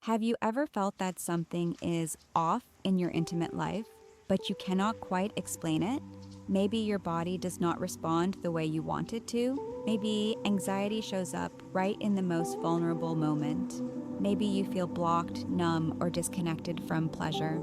Have you ever felt that something is off in your intimate life, but you cannot quite explain it? Maybe your body does not respond the way you want it to. Maybe anxiety shows up right in the most vulnerable moment. Maybe you feel blocked, numb, or disconnected from pleasure.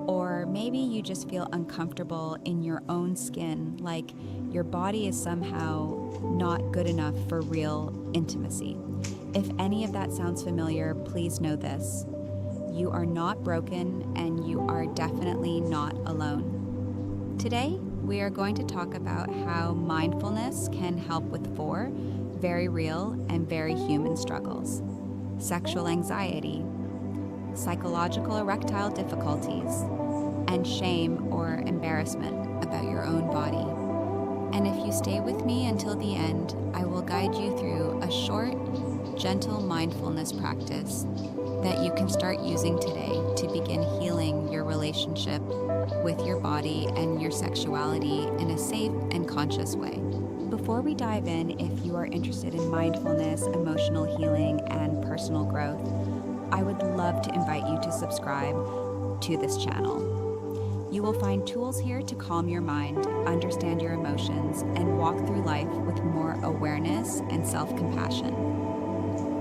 Or maybe you just feel uncomfortable in your own skin, like your body is somehow not good enough for real intimacy. If any of that sounds familiar, please know this. You are not broken and you are definitely not alone. Today, we are going to talk about how mindfulness can help with four very real and very human struggles: sexual anxiety, psychological erectile difficulties, and shame or embarrassment about your own body. And if you stay with me until the end, I will guide you through a short, gentle mindfulness practice that you can start using today to begin healing your relationship with your body and your sexuality in a safe and conscious way. Before we dive in, if you are interested in mindfulness, emotional healing, and personal growth, I would love to invite you to subscribe to this channel. You will find tools here to calm your mind, understand your emotions, and walk through life with more awareness and self-compassion.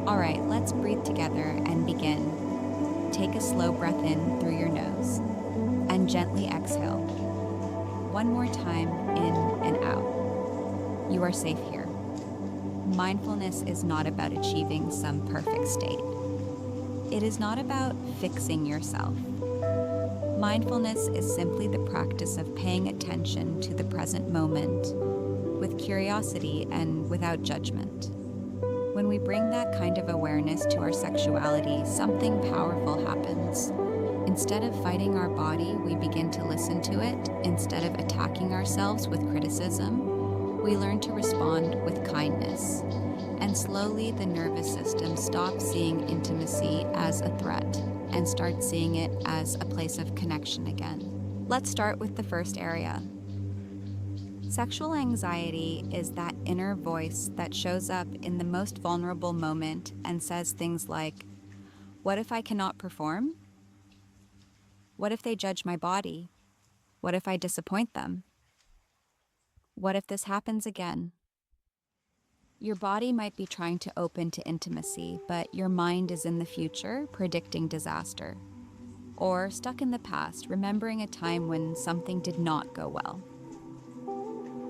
All right, let's breathe together and begin. Take a slow breath in through your nose and gently exhale. One more time, in and out. You are safe here. Mindfulness is not about achieving some perfect state. It is not about fixing yourself. Mindfulness is simply the practice of paying attention to the present moment with curiosity and without judgment. When we bring that kind of awareness to our sexuality, something powerful happens. Instead of fighting our body, we begin to listen to it. Instead of attacking ourselves with criticism, we learn to respond with kindness. And slowly, the nervous system stops seeing intimacy as a threat and starts seeing it as a place of connection again. Let's start with the first area. Sexual anxiety is that inner voice that shows up in the most vulnerable moment and says things like, "What if I cannot perform? What if they judge my body? What if I disappoint them? What if this happens again?" Your body might be trying to open to intimacy, but your mind is in the future, predicting disaster. Or stuck in the past, remembering a time when something did not go well.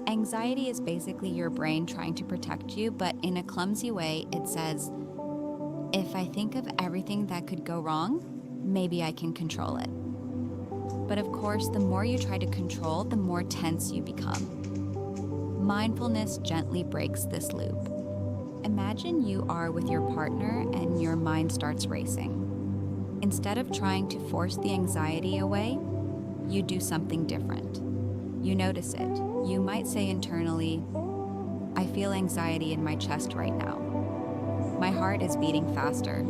Anxiety is basically your brain trying to protect you, but in a clumsy way, it says, if I think of everything that could go wrong, maybe I can control it. But of course, the more you try to control, the more tense you become. Mindfulness gently breaks this loop. Imagine you are with your partner and your mind starts racing. Instead of trying to force the anxiety away, you do something different. You notice it. You might say internally, "I feel anxiety in my chest right now. My heart is beating faster.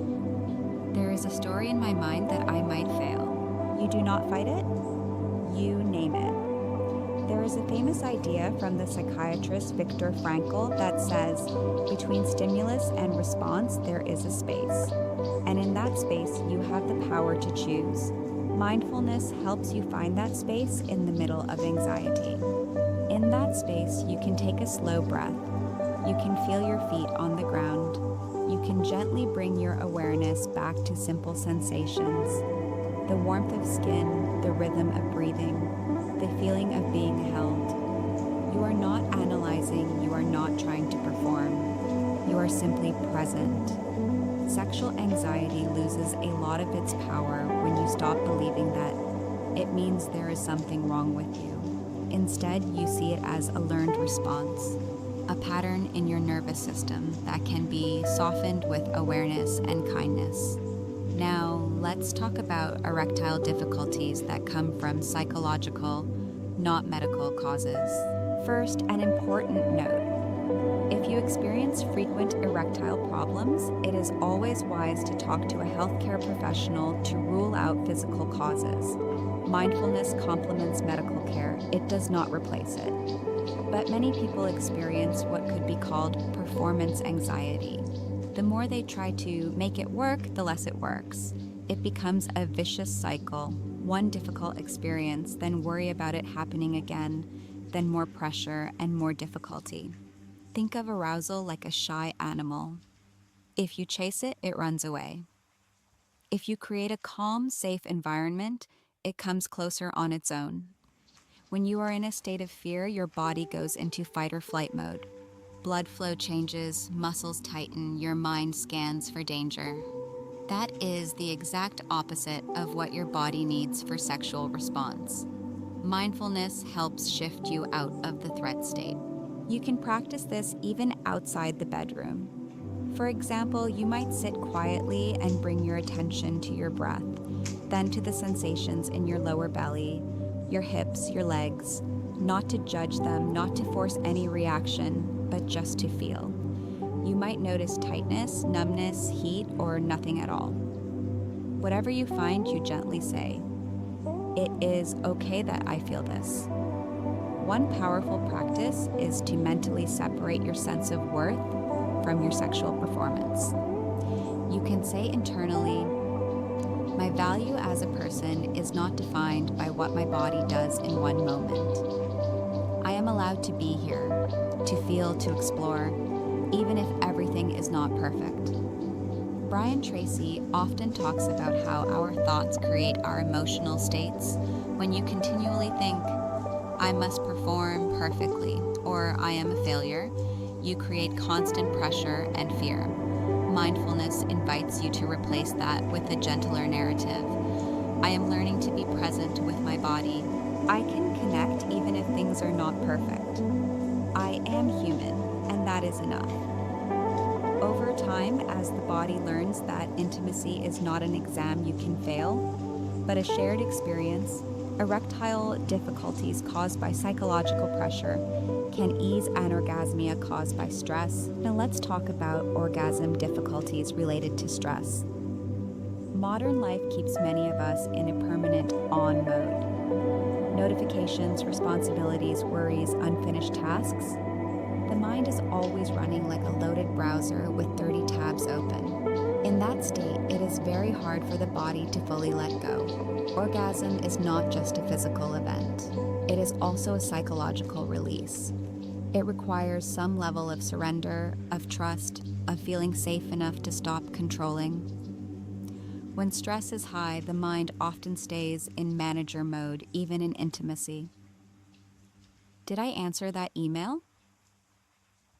There is a story in my mind that I might fail." You do not fight it. You name it. There is a famous idea from the psychiatrist Viktor Frankl that says, between stimulus and response, there is a space. And in that space, you have the power to choose. Mindfulness helps you find that space in the middle of anxiety. In that space, you can take a slow breath. You can feel your feet on the ground. You can gently bring your awareness back to simple sensations: the warmth of skin, the rhythm of breathing, the feeling of being held. You are not analyzing, you are not trying to perform. You are simply present. Sexual anxiety loses a lot of its power when you stop believing that it means there is something wrong with you. Instead, you see it as a learned response, a pattern in your nervous system that can be softened with awareness and kindness. Now, let's talk about erectile difficulties that come from psychological, not medical causes. First, an important note. If you experience frequent erectile problems, it is always wise to talk to a healthcare professional to rule out physical causes. Mindfulness complements medical care. It does not replace it. But many people experience what could be called performance anxiety. The more they try to make it work, the less it works. It becomes a vicious cycle, one difficult experience, then worry about it happening again, then more pressure and more difficulty. Think of arousal like a shy animal. If you chase it, it runs away. If you create a calm, safe environment, it comes closer on its own. When you are in a state of fear, your body goes into fight or flight mode. Blood flow changes, muscles tighten, your mind scans for danger. That is the exact opposite of what your body needs for sexual response. Mindfulness helps shift you out of the threat state. You can practice this even outside the bedroom. For example, you might sit quietly and bring your attention to your breath, then to the sensations in your lower belly, your hips, your legs, not to judge them, not to force any reaction, but just to feel. You might notice tightness, numbness, heat, or nothing at all. Whatever you find, you gently say, "It is okay that I feel this." One powerful practice is to mentally separate your sense of worth from your sexual performance. You can say internally, "My value as a person is not defined by what my body does in one moment. I am allowed to be here, to feel, to explore, even if everything is not perfect." Brian Tracy often talks about how our thoughts create our emotional states. When you continually think, "I must perform perfectly," or "I am a failure," you create constant pressure and fear. Mindfulness invites you to replace that with a gentler narrative. "I am learning to be present with my body. I can connect even if things are not perfect. I am human, and that is enough." Over time, as the body learns that intimacy is not an exam you can fail, but a shared experience, erectile difficulties caused by psychological pressure can ease anorgasmia caused by stress. Now let's talk about orgasm difficulties related to stress. Modern life keeps many of us in a permanent on mode. Notifications, responsibilities, worries, unfinished tasks. The mind is always running like a loaded browser with 30 tabs open. In that state, it is very hard for the body to fully let go. Orgasm is not just a physical event. It is also a psychological release. It requires some level of surrender, of trust, of feeling safe enough to stop controlling. When stress is high, the mind often stays in manager mode, even in intimacy. Did I answer that email?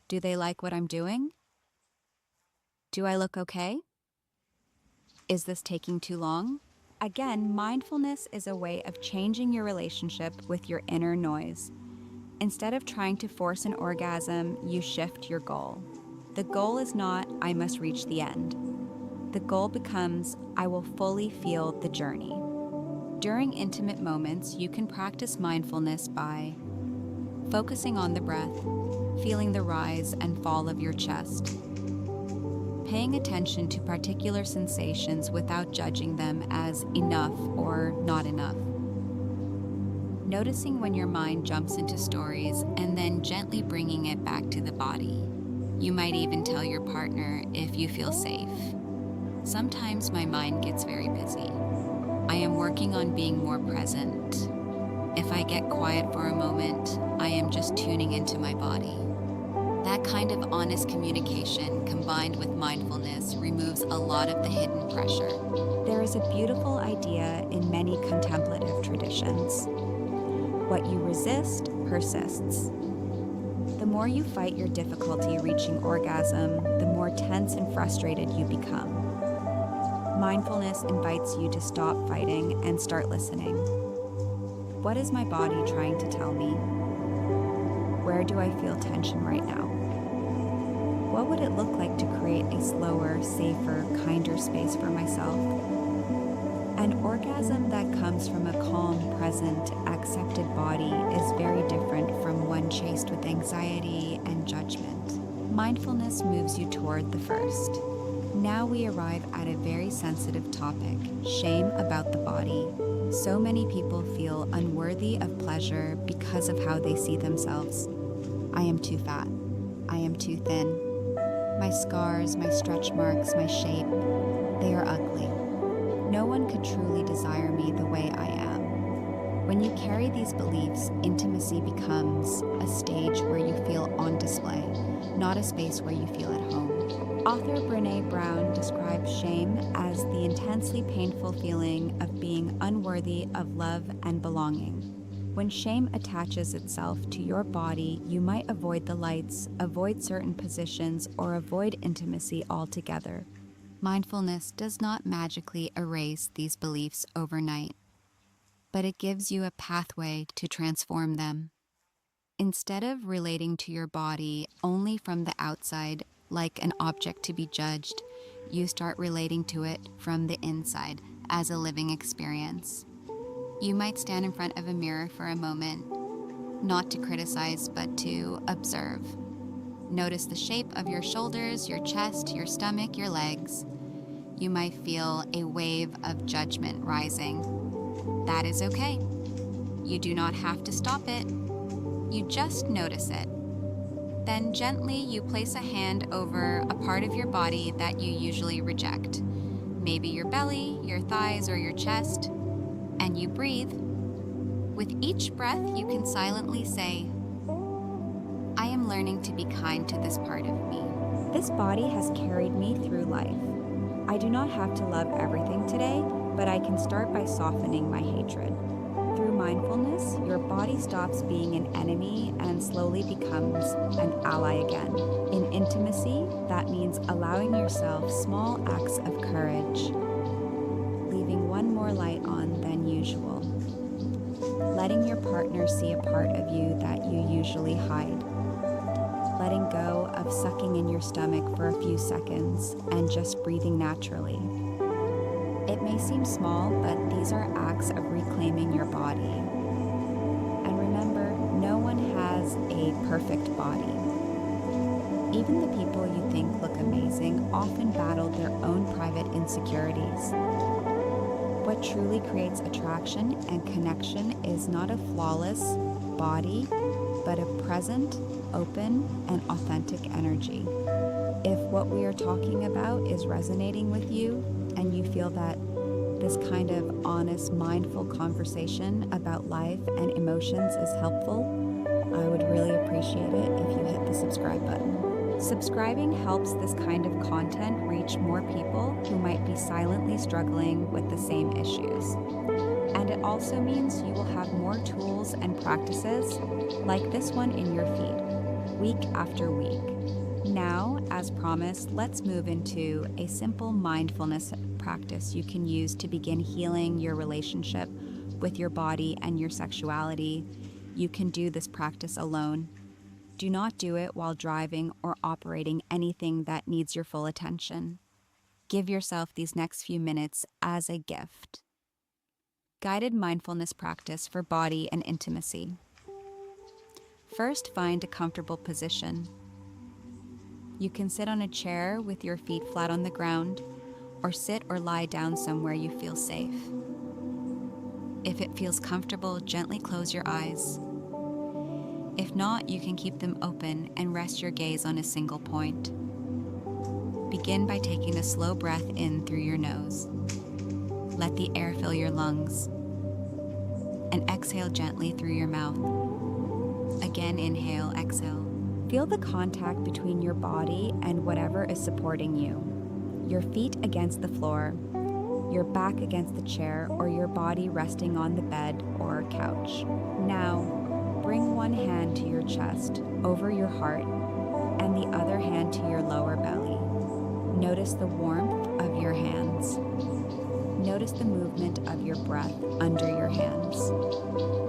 Do they like what I'm doing? Do I look okay? Is this taking too long? Again, mindfulness is a way of changing your relationship with your inner noise. Instead of trying to force an orgasm, you shift your goal. The goal is not, "I must reach the end." The goal becomes, "I will fully feel the journey." During intimate moments, you can practice mindfulness by focusing on the breath, feeling the rise and fall of your chest, paying attention to particular sensations without judging them as enough or not enough, noticing when your mind jumps into stories and then gently bringing it back to the body. You might even tell your partner if you feel safe. Sometimes my mind gets very busy. I am working on being more present. If I get quiet for a moment, I am just tuning into my body. That kind of honest communication combined with mindfulness removes a lot of the hidden pressure. There is a beautiful idea in many contemplative traditions. What you resist persists. The more you fight your difficulty reaching orgasm, the more tense and frustrated you become. Mindfulness invites you to stop fighting and start listening. What is my body trying to tell me? Where do I feel tension right now? What would it look like to create a slower, safer, kinder space for myself? An orgasm that comes from a calm, present, accepted body is very different from one chased with anxiety and judgment. Mindfulness moves you toward the first. Now we arrive at a very sensitive topic, shame about the body. So many people feel unworthy of pleasure because of how they see themselves. I am too fat. I am too thin. My scars, my stretch marks, my shape, they are ugly. No one could truly desire me the way I am. When you carry these beliefs, intimacy becomes a stage where you feel on display, not a space where you feel at home. Author Brené Brown describes shame as the intensely painful feeling of being unworthy of love and belonging. When shame attaches itself to your body, you might avoid the lights, avoid certain positions, or avoid intimacy altogether. Mindfulness does not magically erase these beliefs overnight, but it gives you a pathway to transform them. Instead of relating to your body only from the outside, like an object to be judged, you start relating to it from the inside as a living experience. You might stand in front of a mirror for a moment, not to criticize, but to observe. Notice the shape of your shoulders, your chest, your stomach, your legs. You might feel a wave of judgment rising. That is okay. You do not have to stop it. You just notice it. Then gently you place a hand over a part of your body that you usually reject. Maybe your belly, your thighs, or your chest. And you breathe. With each breath, you can silently say, I am learning to be kind to this part of me. This body has carried me through life. I do not have to love everything today, but I can start by softening my hatred. Through mindfulness, your body stops being an enemy and slowly becomes an ally again. In intimacy, that means allowing yourself small acts of courage, leaving one more light on than usual, letting your partner see a part of you that you usually hide, letting go of sucking in your stomach for a few seconds and just breathing naturally. It may seem small, but these are acts of reclaiming your body. And remember, no one has a perfect body. Even the people you think look amazing often battle their own private insecurities. What truly creates attraction and connection is not a flawless body, but a present, open, and authentic energy. If what we are talking about is resonating with you, and you feel that this kind of honest, mindful conversation about life and emotions is helpful, I would really appreciate it if you hit the subscribe button. Subscribing helps this kind of content reach more people who might be silently struggling with the same issues. And it also means you will have more tools and practices like this one in your feed, week after week. Now, as promised, let's move into a simple mindfulness practice you can use to begin healing your relationship with your body and your sexuality. You can do this practice alone. Do not do it while driving or operating anything that needs your full attention. Give yourself these next few minutes as a gift. Guided mindfulness practice for body and intimacy. First, find a comfortable position. You can sit on a chair with your feet flat on the ground, or sit or lie down somewhere you feel safe. If it feels comfortable, gently close your eyes. If not, you can keep them open and rest your gaze on a single point. Begin by taking a slow breath in through your nose. Let the air fill your lungs. And exhale gently through your mouth. Again, inhale, exhale. Feel the contact between your body and whatever is supporting you. Your feet against the floor, your back against the chair, or your body resting on the bed or couch. Now, bring one hand to your chest, over your heart, and the other hand to your lower belly. Notice the warmth of your hands. Notice the movement of your breath under your hands.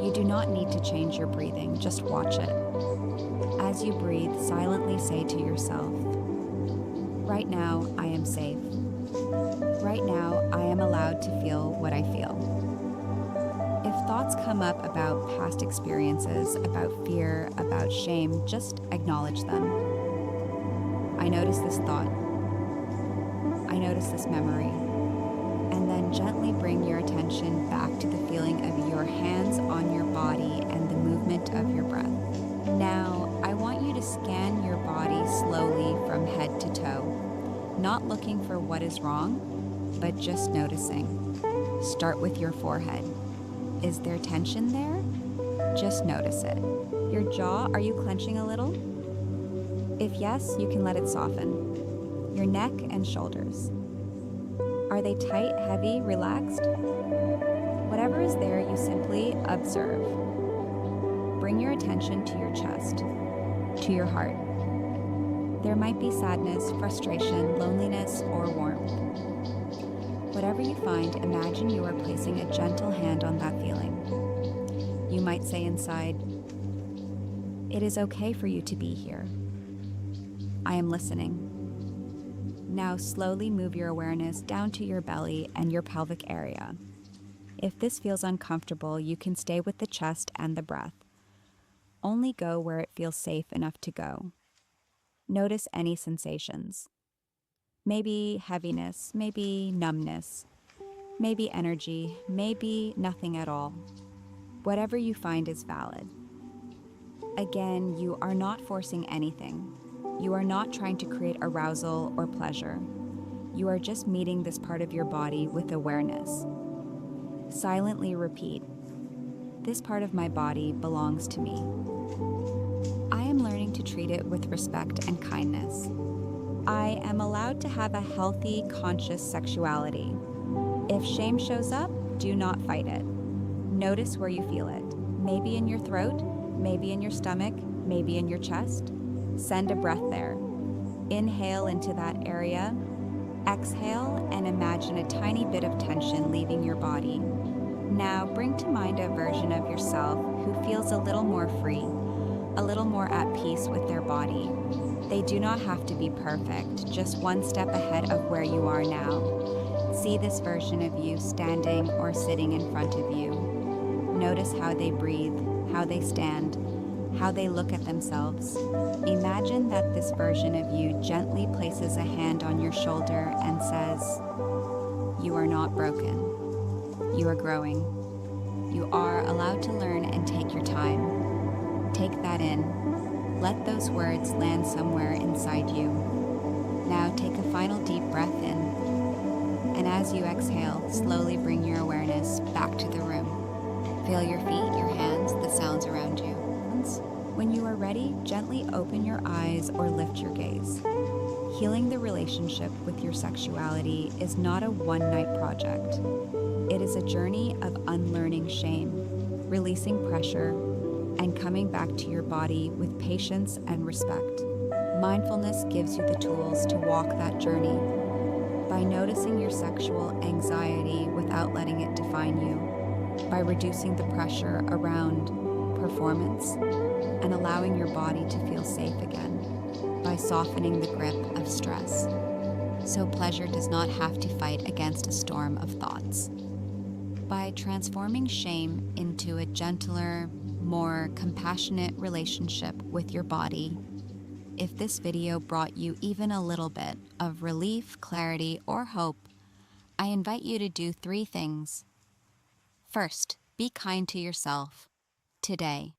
You do not need to change your breathing, just watch it. As you breathe, silently say to yourself, right now, I am safe. Right now, I am allowed to feel what I feel. If thoughts come up about past experiences, about fear, about shame, just acknowledge them. I notice this thought. I notice this memory. And then gently bring your attention back to the feeling of your hands on your body and the movement of your breath. Now, I want you to scan your body slowly from head to toe, not looking for what is wrong, but just noticing. Start with your forehead. Is there tension there? Just notice it. Your jaw, are you clenching a little? If yes, you can let it soften. Your neck and shoulders. Are they tight, heavy, relaxed? Whatever is there, you simply observe. Bring your attention to your chest, to your heart. There might be sadness, frustration, loneliness, or warmth. Whatever you find, imagine you are placing a gentle hand on that feeling. You might say inside, "It is okay for you to be here. I am listening." Now slowly move your awareness down to your belly and your pelvic area. If this feels uncomfortable, you can stay with the chest and the breath. Only go where it feels safe enough to go. Notice any sensations. Maybe heaviness, maybe numbness, maybe energy, maybe nothing at all. Whatever you find is valid. Again, you are not forcing anything. You are not trying to create arousal or pleasure. You are just meeting this part of your body with awareness. Silently repeat, "This part of my body belongs to me. I am learning to treat it with respect and kindness. I am allowed to have a healthy, conscious sexuality. If shame shows up, do not fight it. Notice where you feel it. Maybe in your throat, maybe in your stomach, maybe in your chest. Send a breath there. Inhale into that area. Exhale and imagine a tiny bit of tension leaving your body. Now bring to mind a version of yourself who feels a little more free, a little more at peace with their body. They do not have to be perfect, just one step ahead of where you are now. See this version of you standing or sitting in front of you. Notice how they breathe, how they stand, how they look at themselves. Imagine that this version of you gently places a hand on your shoulder and says, "You are not broken. You are growing. You are allowed to learn and take your time." Take that in. Let those words land somewhere inside you. Now take a final deep breath in. And as you exhale, slowly bring your awareness back to the room. Feel your feet, your hands, the sounds around you. When you are ready, gently open your eyes or lift your gaze. Healing the relationship with your sexuality is not a one-night project. It is a journey of unlearning shame, releasing pressure, and coming back to your body with patience and respect. Mindfulness gives you the tools to walk that journey. By noticing your sexual anxiety without letting it define you, by reducing the pressure around performance, and allowing your body to feel safe again, by softening the grip of stress. So pleasure does not have to fight against a storm of thoughts. By transforming shame into a gentler, more compassionate relationship with your body. If this video brought you even a little bit of relief, clarity, or hope, I invite you to do 3 things. First, be kind to yourself today.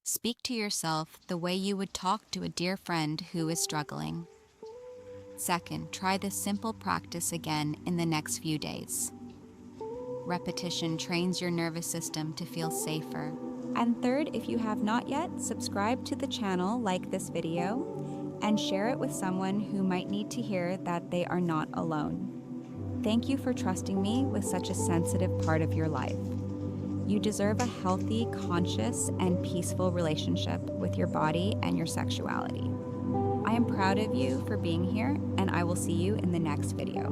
Speak to yourself the way you would talk to a dear friend who is struggling. Second, try this simple practice again in the next few days. Repetition trains your nervous system to feel safer. And third, if you have not yet, subscribe to the channel, like this video, and share it with someone who might need to hear that they are not alone. Thank you for trusting me with such a sensitive part of your life. You deserve a healthy, conscious, and peaceful relationship with your body and your sexuality. I am proud of you for being here, and I will see you in the next video.